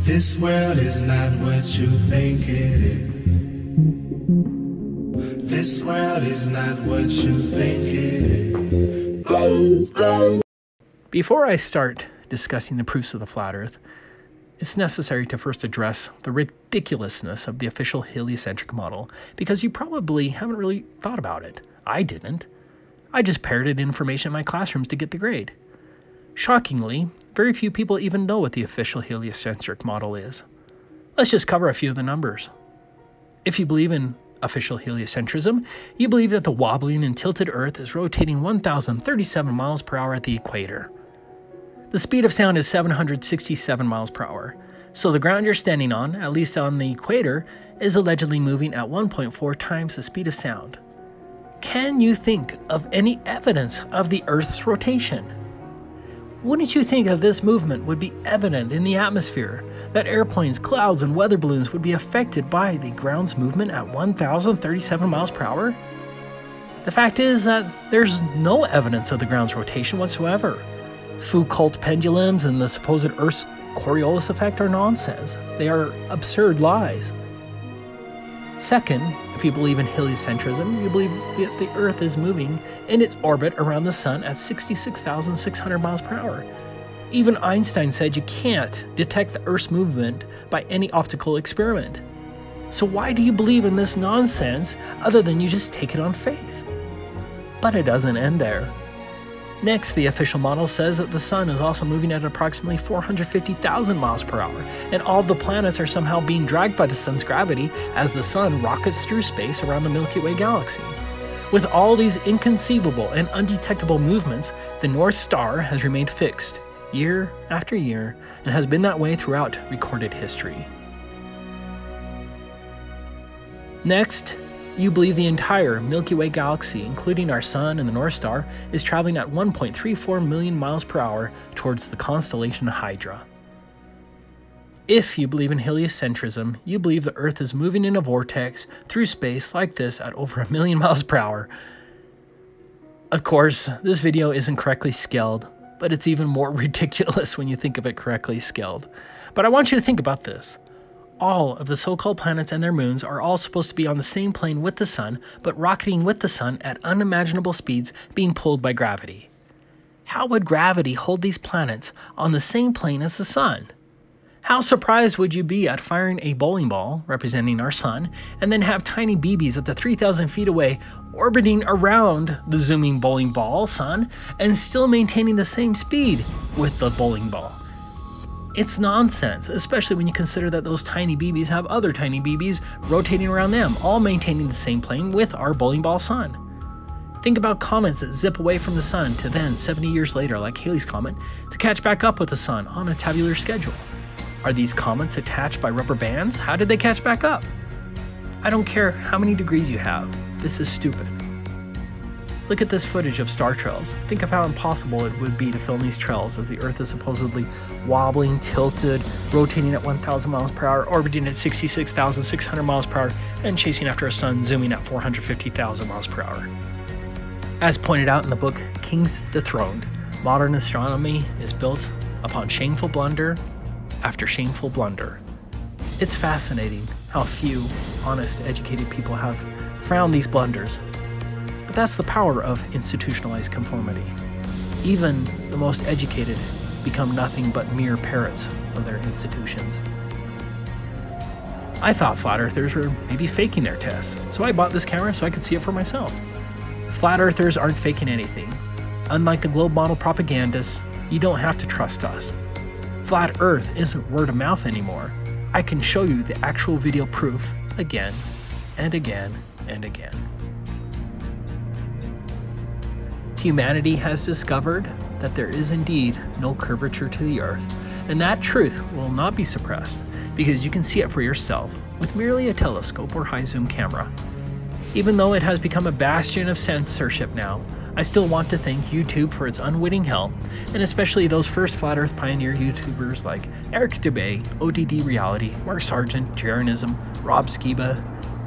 This world is not what you think it is. This world is not what you think it is. Before I start discussing the proofs of the flat Earth, it's necessary to first address the ridiculousness of the official heliocentric model, because you probably haven't really thought about it. I didn't. I just parroted information in my classrooms to get the grade. Shockingly, very few people even know what the official heliocentric model is. Let's just cover a few of the numbers. If you believe in official heliocentrism, you believe that the wobbling and tilted Earth is rotating 1,037 miles per hour at the equator. The speed of sound is 767 miles per hour, so the ground you're standing on, at least on the equator, is allegedly moving at 1.4 times the speed of sound. Can you think of any evidence of the Earth's rotation? Wouldn't you think that this movement would be evident in the atmosphere, that airplanes, clouds, and weather balloons would be affected by the ground's movement at 1,037 miles per hour? The fact is that there's no evidence of the ground's rotation whatsoever. Foucault pendulums and the supposed Earth's Coriolis effect are nonsense. They are absurd lies. Second, if you believe in heliocentrism, you believe that the Earth is moving in its orbit around the Sun at 66,600 miles per hour. Even Einstein said you can't detect the Earth's movement by any optical experiment. So why do you believe in this nonsense other than you just take it on faith? But it doesn't end there. Next, the official model says that the Sun is also moving at approximately 450,000 miles per hour, and all the planets are somehow being dragged by the Sun's gravity as the Sun rockets through space around the Milky Way galaxy. With all these inconceivable and undetectable movements, the North Star has remained fixed, year after year, and has been that way throughout recorded history. Next, you believe the entire Milky Way galaxy, including our Sun and the North Star, is traveling at 1.34 million miles per hour towards the constellation Hydra. If you believe in heliocentrism, you believe the Earth is moving in a vortex through space like this at over 1 million miles per hour. Of course, this video isn't correctly scaled, but it's even more ridiculous when you think of it correctly scaled. But I want you to think about this. All of the so-called planets and their moons are all supposed to be on the same plane with the Sun, but rocketing with the Sun at unimaginable speeds, being pulled by gravity. How would gravity hold these planets on the same plane as the Sun? How surprised would you be at firing a bowling ball, representing our Sun, and then have tiny BBs up to 3,000 feet away orbiting around the zooming bowling ball, Sun, and still maintaining the same speed with the bowling ball? It's nonsense, especially when you consider that those tiny BBs have other tiny BBs rotating around them, all maintaining the same plane with our bowling ball Sun. Think about comets that zip away from the Sun to then, 70 years later, like Halley's Comet, to catch back up with the Sun on a tabular schedule. Are these comets attached by rubber bands? How did they catch back up? I don't care how many degrees you have. This is stupid. Look at this footage of star trails. Think of how impossible it would be to film these trails as the Earth is supposedly wobbling, tilted, rotating at 1,000 miles per hour, orbiting at 66,600 miles per hour, and chasing after a Sun zooming at 450,000 miles per hour. As pointed out in the book Kings Dethroned, modern astronomy is built upon shameful blunder after shameful blunder. It's fascinating how few honest, educated people have found these blunders. But that's the power of institutionalized conformity. Even the most educated become nothing but mere parrots of their institutions. I thought flat earthers were maybe faking their tests, so I bought this camera so I could see it for myself. Flat earthers aren't faking anything. Unlike the globe model propagandists, you don't have to trust us. Flat Earth isn't word of mouth anymore. I can show you the actual video proof again and again and again. Humanity has discovered that there is indeed no curvature to the Earth, and that truth will not be suppressed because you can see it for yourself with merely a telescope or high zoom camera. Even though it has become a bastion of censorship now, I still want to thank YouTube for its unwitting help, and especially those first Flat Earth pioneer YouTubers like Eric Dubay, ODD Reality, Mark Sargent, Jeranism, Rob Skiba,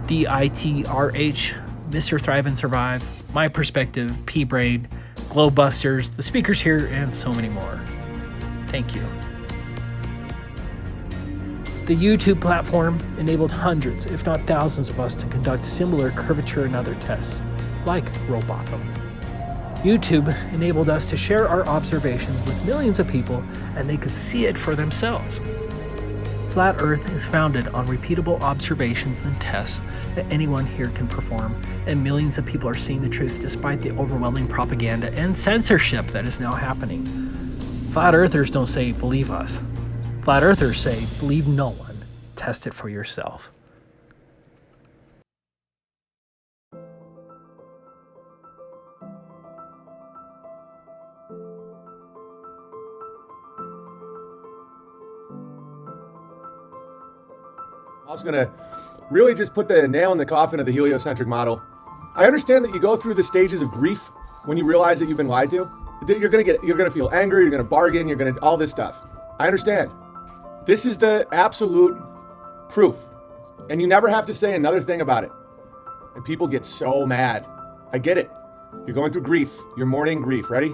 DITRH, Mr. Thrive and Survive, My Perspective, P-Brain, Glowbusters, the speakers here, and so many more. Thank you. The YouTube platform enabled hundreds, if not thousands of us to conduct similar curvature and other tests, like roll bottom. YouTube enabled us to share our observations with millions of people, and they could see it for themselves. Flat Earth is founded on repeatable observations and tests that anyone here can perform, and millions of people are seeing the truth despite the overwhelming propaganda and censorship that is now happening. Flat Earthers don't say, believe us. Flat Earthers say, believe no one. Test it for yourself. I'm also going to really just put the nail in the coffin of the heliocentric model. I understand that you go through the stages of grief when you realize that you've been lied to. You're going to feel angry, you're going to bargain, you're going to all this stuff. I understand. This is the absolute proof. And you never have to say another thing about it. And people get so mad. I get it. You're going through grief. You're mourning grief. Ready?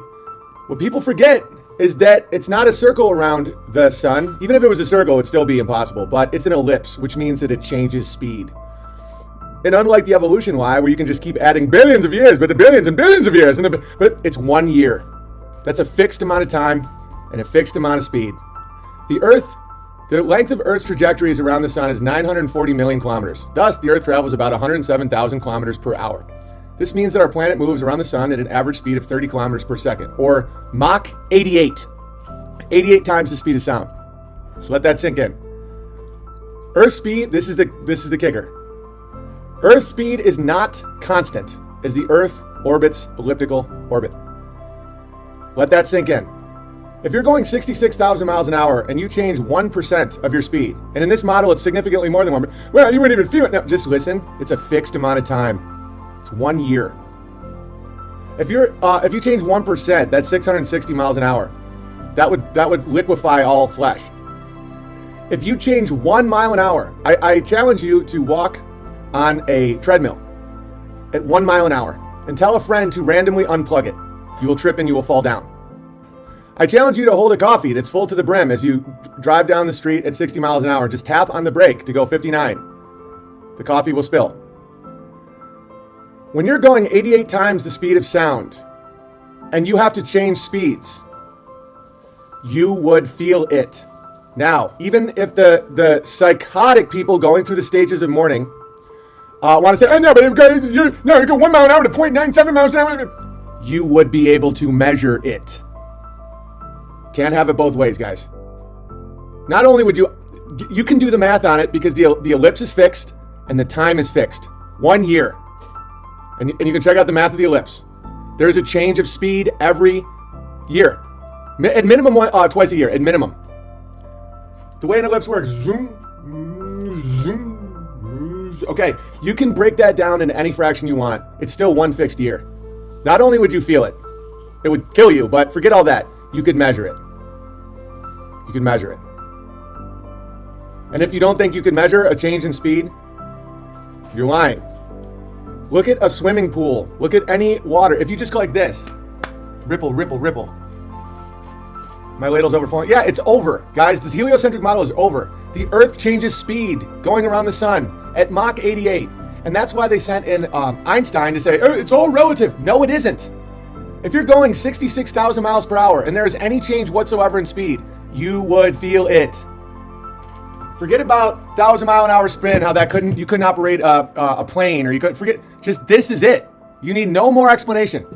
What people forget is that it's not a circle around the sun. Even if it was a circle, it'd still be impossible. But it's an ellipse, which means that it changes speed. And unlike the evolution lie, where you can just keep adding billions of years, but the billions and billions of years, but it's 1 year. That's a fixed amount of time and a fixed amount of speed. The length of Earth's trajectory around the sun is 940 million kilometers. Thus, the Earth travels about 107,000 kilometers per hour. This means that our planet moves around the sun at an average speed of 30 kilometers per second, or Mach 88. 88 times the speed of sound. So let that sink in. Earth speed, this is the kicker. Earth speed is not constant as the Earth orbits elliptical orbit. Let that sink in. If you're going 66,000 miles an hour and you change 1% of your speed, and in this model it's significantly more than 1%, well, you wouldn't even feel it. No, just listen. It's a fixed amount of time. It's 1 year. If you change 1%, that's 660 miles an hour. That would liquefy all flesh. If you change 1 mile an hour, I challenge you to walk on a treadmill at 1 mile an hour and tell a friend to randomly unplug it. You will trip and you will fall down. I challenge you to hold a coffee that's full to the brim as you drive down the street at 60 miles an hour. Just tap on the brake to go 59. The coffee will spill. When you're going 88 times the speed of sound and you have to change speeds, you would feel it. Now, even if the psychotic people going through the stages of mourning want to say, oh, no, but you go 1 mile an hour to 0.97 miles an hour, you would be able to measure it. Can't have it both ways, guys. Not only would you can do the math on it because the ellipse is fixed and the time is fixed. 1 year. And you can check out the math of the ellipse. There's a change of speed every year. At minimum, twice a year, at minimum. The way an ellipse works, zoom, zoom, zoom. Okay, you can break that down into any fraction you want. It's still one fixed year. Not only would you feel it, it would kill you, but forget all that. You could measure it. You could measure it. And if you don't think you can measure a change in speed, you're lying. Look at a swimming pool. Look at any water. If you just go like this, ripple, ripple, ripple. My ladle's overflowing. Yeah, it's over. Guys, this heliocentric model is over. The Earth changes speed going around the sun at Mach 88. And that's why they sent in Einstein to say, oh, it's all relative. No, it isn't. If you're going 66,000 miles per hour and there is any change whatsoever in speed, you would feel it. Forget about 1,000 mile an hour spin, how you couldn't operate a plane, or you couldn't forget. Just this is it. You need no more explanation.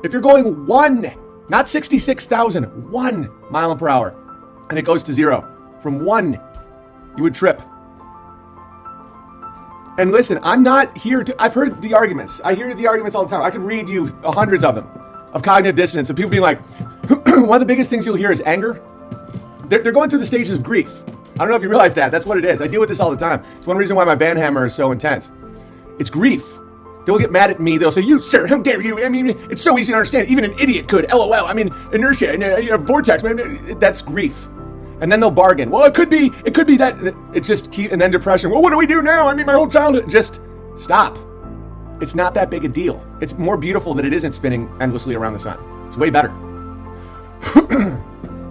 If you're going 1, not 66,000, 1 mile per hour, and it goes to 0, from 1, you would trip. And listen, I'm not here to, I've heard the arguments. I hear the arguments all the time. I could read you hundreds of them, of cognitive dissonance, of people being like, one of the biggest things you'll hear is anger. They're going through the stages of grief. I don't know if you realize that. That's what it is. I deal with this all the time. It's one reason why my band hammer is so intense. It's grief. They'll get mad at me. They'll say, you, sir, how dare you? I mean, it's so easy to understand. Even an idiot could. LOL. I mean, inertia and vortex, man. That's grief. And then they'll bargain. Well, it could be that. It just keep, and then depression. Well, what do we do now? I mean, my whole childhood. Just stop. It's not that big a deal. It's more beautiful that it isn't spinning endlessly around the sun. It's way better.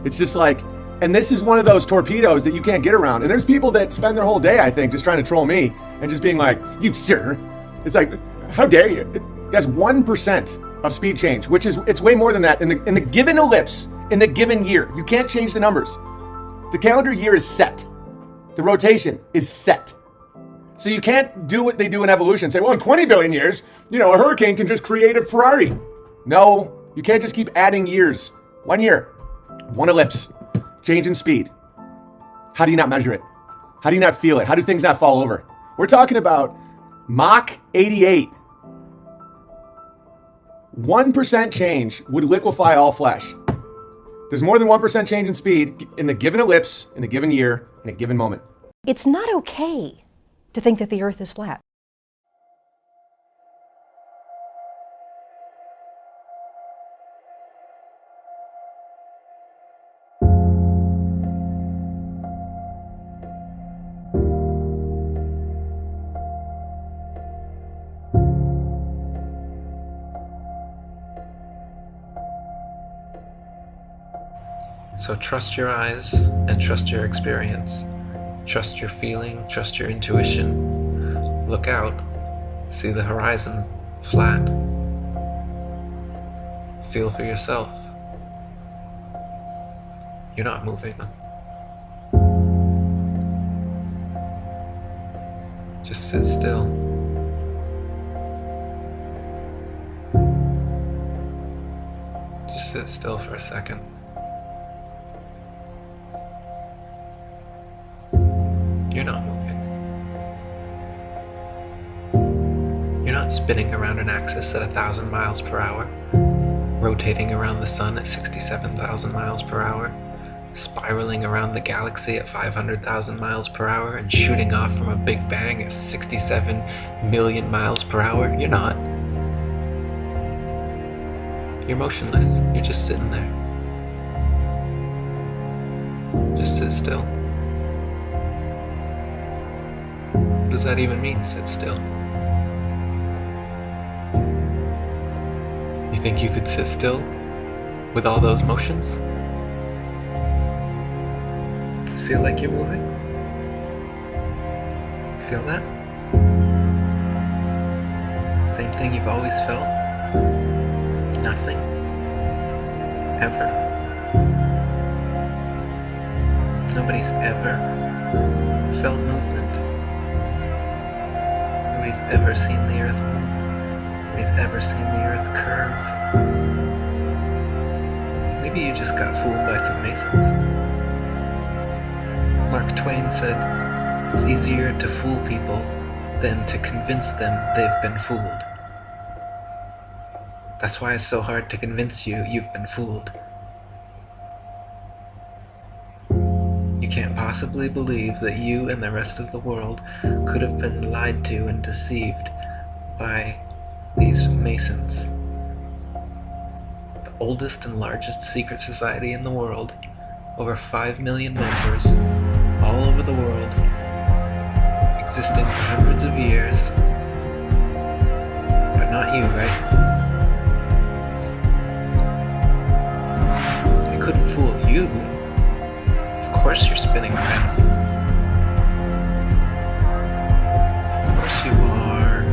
It's just like, And this is one of those torpedoes that you can't get around. And there's people that spend their whole day, I think, just trying to troll me and just being like, you sir. It's like, how dare you? That's 1% of speed change, which is, it's way more than that in the given ellipse, in the given year. You can't change the numbers. The calendar year is set. The rotation is set. So you can't do what they do in evolution. Say, well, in 20 billion years, a hurricane can just create a Ferrari. No, you can't just keep adding years. 1 year, 1 ellipse, change in speed. How do you not measure it? How do you not feel it? How do things not fall over? We're talking about Mach 88. 1% change would liquefy all flesh. There's more than 1% change in speed in the given ellipse, in the given year, in a given moment. It's not okay to think that the Earth is flat. So trust your eyes and trust your experience. Trust your feeling, trust your intuition. Look out, see the horizon flat. Feel for yourself. You're not moving. Just sit still. Just sit still for a second. You're not moving. You're not spinning around an axis at 1,000 miles per hour, rotating around the sun at 67,000 miles per hour, spiraling around the galaxy at 500,000 miles per hour, and shooting off from a big bang at 67 million miles per hour. You're not. You're motionless. You're just sitting there. Just sit still. What does that even mean, sit still? You think you could sit still with all those motions? Does it feel like you're moving? Feel that? Same thing you've always felt? Nothing? Ever? Nobody's ever felt movement? Nobody's ever seen the earth move. Nobody's ever seen the earth curve. Maybe you just got fooled by some Masons. Mark Twain said, it's easier to fool people than to convince them they've been fooled. That's why it's so hard to convince you you've been fooled. You can't possibly believe that you and the rest of the world could have been lied to and deceived by these Masons. The oldest and largest secret society in the world, over 5 million members, all over the world, existing for hundreds of years. But not you, right? They couldn't fool you. Of course you're spinning around. Of course you are.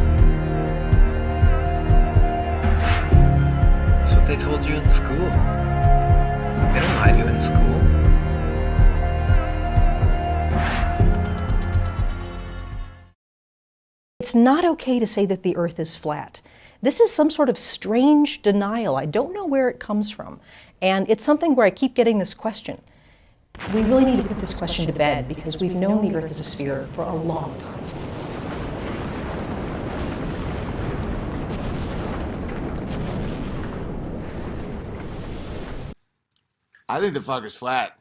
That's what they told you in school. They don't lie to you in school. It's not okay to say that the Earth is flat. This is some sort of strange denial. I don't know where it comes from. And it's something where I keep getting this question. We really need to put this question to bed because we've known the Earth is a sphere for a long time. I think the fucker's flat.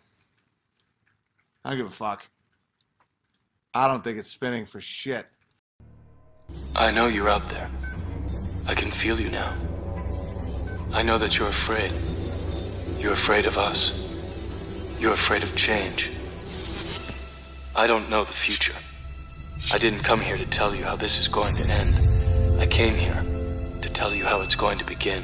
I don't give a fuck. I don't think it's spinning for shit. I know you're out there. I can feel you now. I know that you're afraid. You're afraid of us. You're afraid of change. I don't know the future. I didn't come here to tell you how this is going to end. I came here to tell you how it's going to begin.